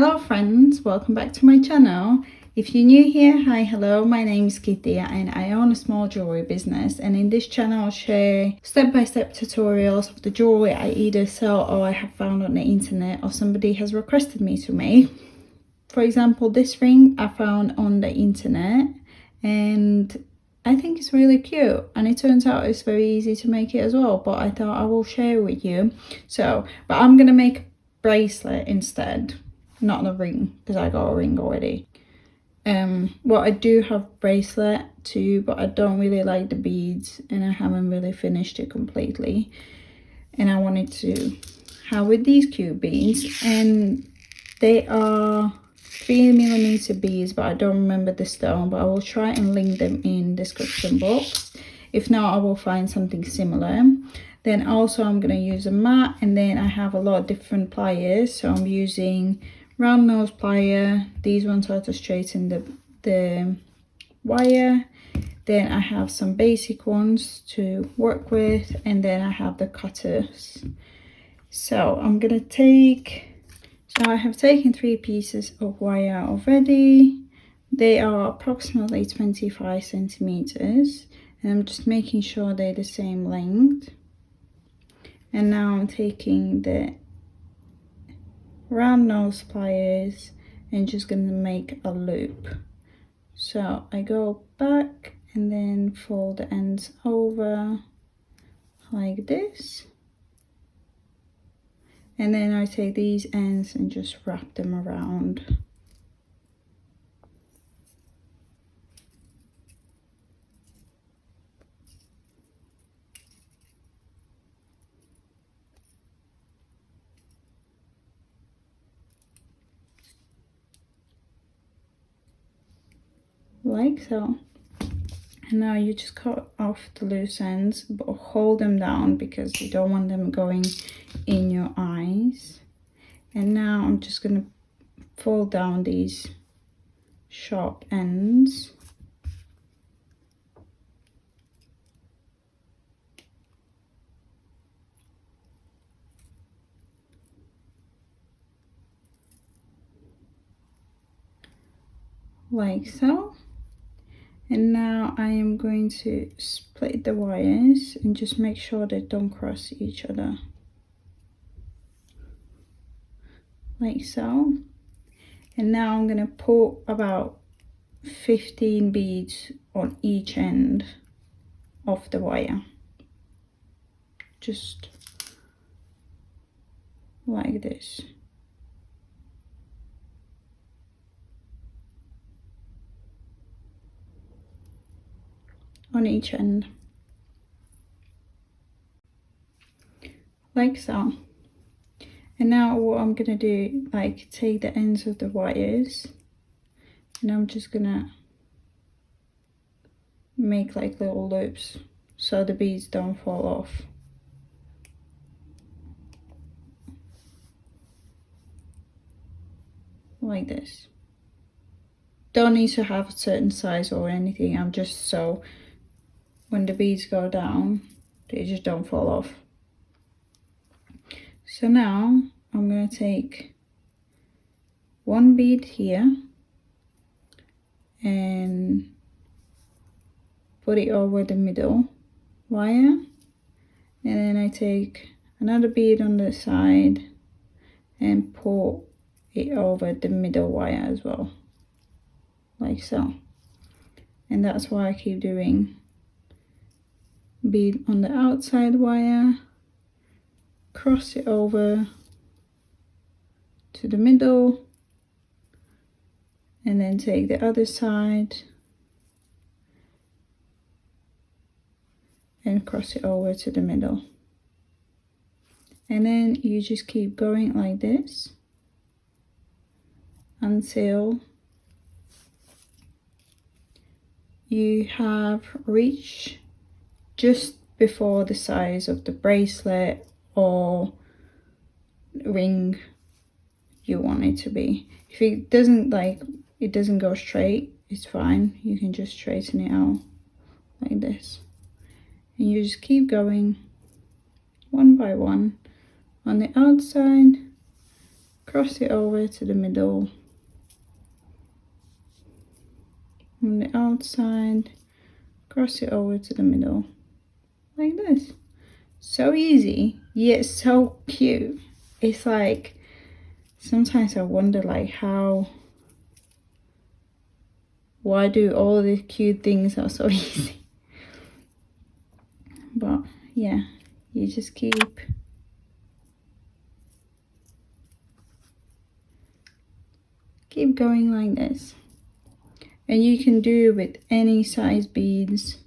Hello friends, welcome back to my channel. If you're new here, hi, hello, my name is Kitija and I own a small jewelry business, and in this channel I'll share step-by-step tutorials of the jewelry I either sell or I have found on the internet or somebody has requested me to make. For example, this ring I found on the internet and I think it's really cute, and it turns out it's very easy to make it as well, but I thought I will share with you. But I'm gonna make a bracelet instead, not a ring, because I got a ring already. Well, I do have bracelet too, but I don't really like the beads and I haven't really finished it completely, and I wanted to have with these cute beads, and they are 3mm beads, but I don't remember the stone, but I will try and link them in description box. If not, I will find something similar. Then also I'm going to use a mat, and then I have a lot of different pliers, so I'm using round nose plier. These ones are to straighten the wire. Then I have some basic ones to work with, and then I have the cutters. So I'm gonna so I have taken 3 pieces of wire already. They are approximately 25 centimeters, and I'm just making sure they're the same length. And now I'm taking the round nose pliers and just gonna make a loop. So I go back and then fold the ends over like this. And then I take these ends and just wrap them around. Like so. And now you just cut off the loose ends, but hold them down because you don't want them going in your eyes. And now I'm just going to fold down these sharp ends. Like so. And now I am going to split the wires and just make sure they don't cross each other. Like so. And now I'm going to put about 15 beads on each end of the wire. Just like this. On each end. Like so. And now what I'm gonna do, like, take the ends of the wires and I'm just gonna make like little loops so the beads don't fall off. Like this. Don't need to have a certain size or anything, I'm just so when the beads go down, they just don't fall off. So now I'm going to take one bead here and put it over the middle wire, and then I take another bead on the side and pull it over the middle wire as well, like so. And that's why I keep doing bead on the outside wire, cross it over to the middle, and then take the other side and cross it over to the middle. And then you just keep going like this until you have reached just before the size of the bracelet or ring you want it to be. If it doesn't go straight, it's fine, you can just straighten it out like this, and you just keep going one by one on the outside, cross it over to the middle on the outside, cross it over to the middle like this. So easy, yet so cute. It's like, sometimes I wonder like why do all these cute things are so easy? But yeah, you just keep going like this. And you can do with any size beads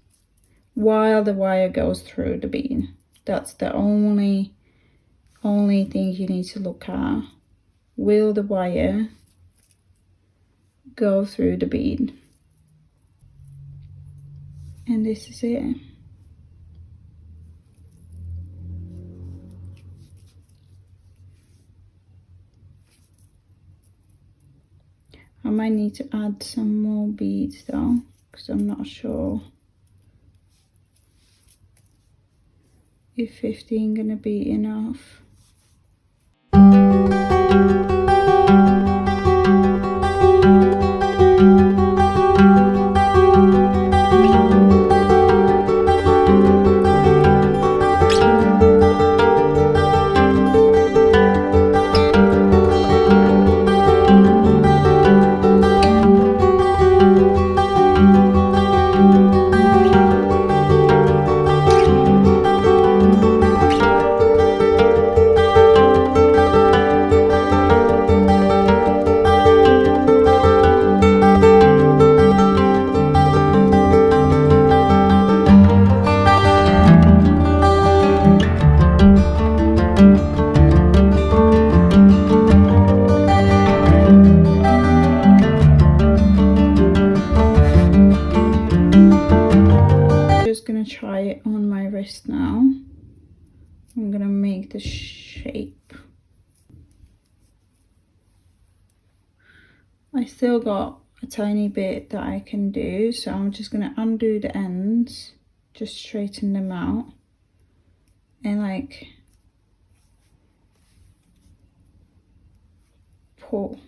while the wire goes through the bead. That's the only thing you need to look at. Will the wire go through the bead? And this is it. I might need to add some more beads though, because I'm not sure if 15 gonna be enough. Try it on my wrist now. I'm gonna make the shape. I still got a tiny bit that I can do, so I'm just gonna undo the ends, just straighten them out, and like pull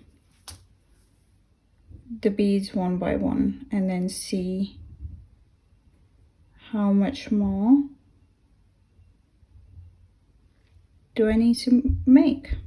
the beads one by one, and then see how much more do I need to make.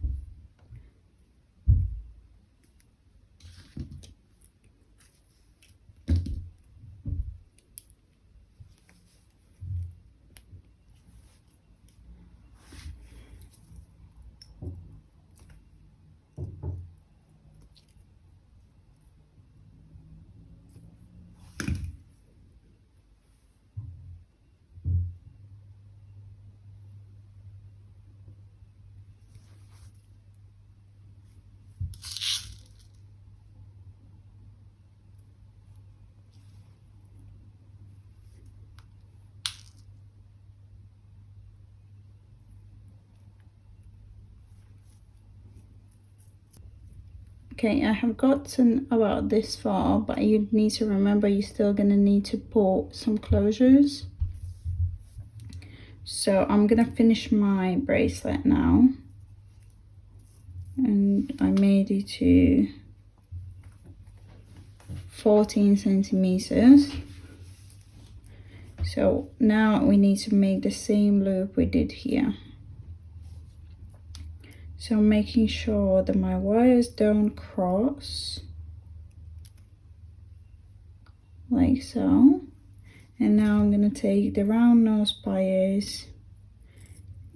Okay, I have gotten about this far, but you need to remember you're still gonna need to put some closures. So I'm gonna finish my bracelet now, and I made it to 14 centimeters. So now we need to make the same loop we did here. So I'm making sure that my wires don't cross, like so. And now I'm gonna take the round nose pliers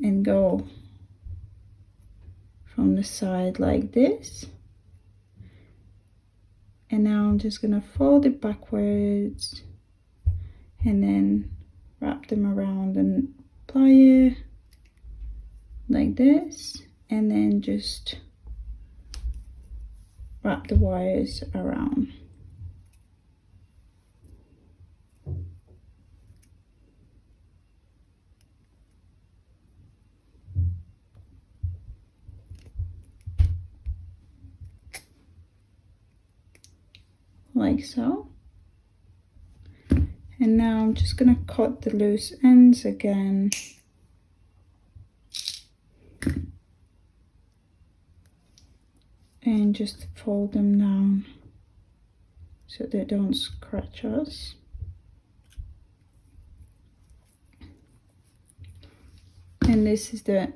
and go from the side like this. And now I'm just gonna fold it backwards and then wrap them around and plier like this, and then just wrap the wires around. Like so. And now I'm just gonna cut the loose ends again. and just fold them down so they don't scratch us. And this is the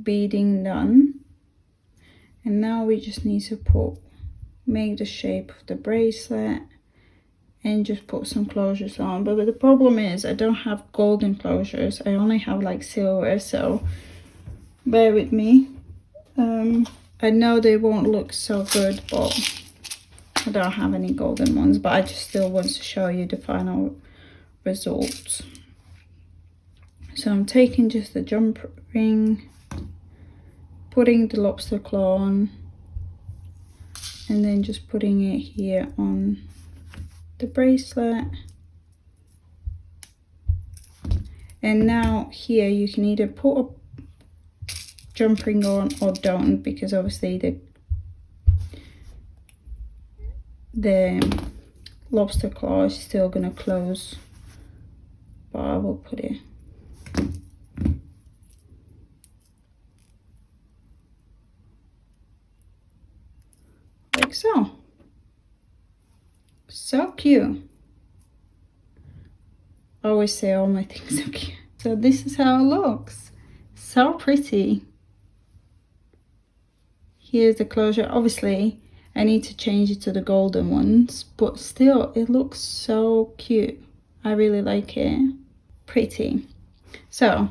beading done. And now we just need to make the shape of the bracelet and just put some closures on. But the problem is I don't have golden closures. I only have like silver, so bear with me. I know they won't look so good, but I don't have any golden ones, but I just still want to show you the final results. So I'm taking just the jump ring, putting the lobster claw on, and then just putting it here on the bracelet. And now here you can either put a jump ring on or don't, because obviously the lobster claw is still gonna close, but I will put it like so. So cute. I always say all my things are cute. So this is how it looks. So pretty. Here's the closure. Obviously I need to change it to the golden ones, but still it looks so cute. I really like it. Pretty. So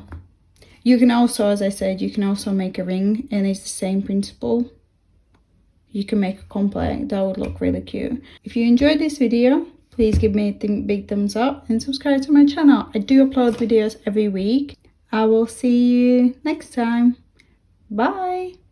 you can also, as I said, you can also make a ring, and it's the same principle. You can make a complex. That would look really cute. If you enjoyed this video, please give me a big thumbs up and subscribe to my channel. I do upload videos every week. I will see you next time. Bye.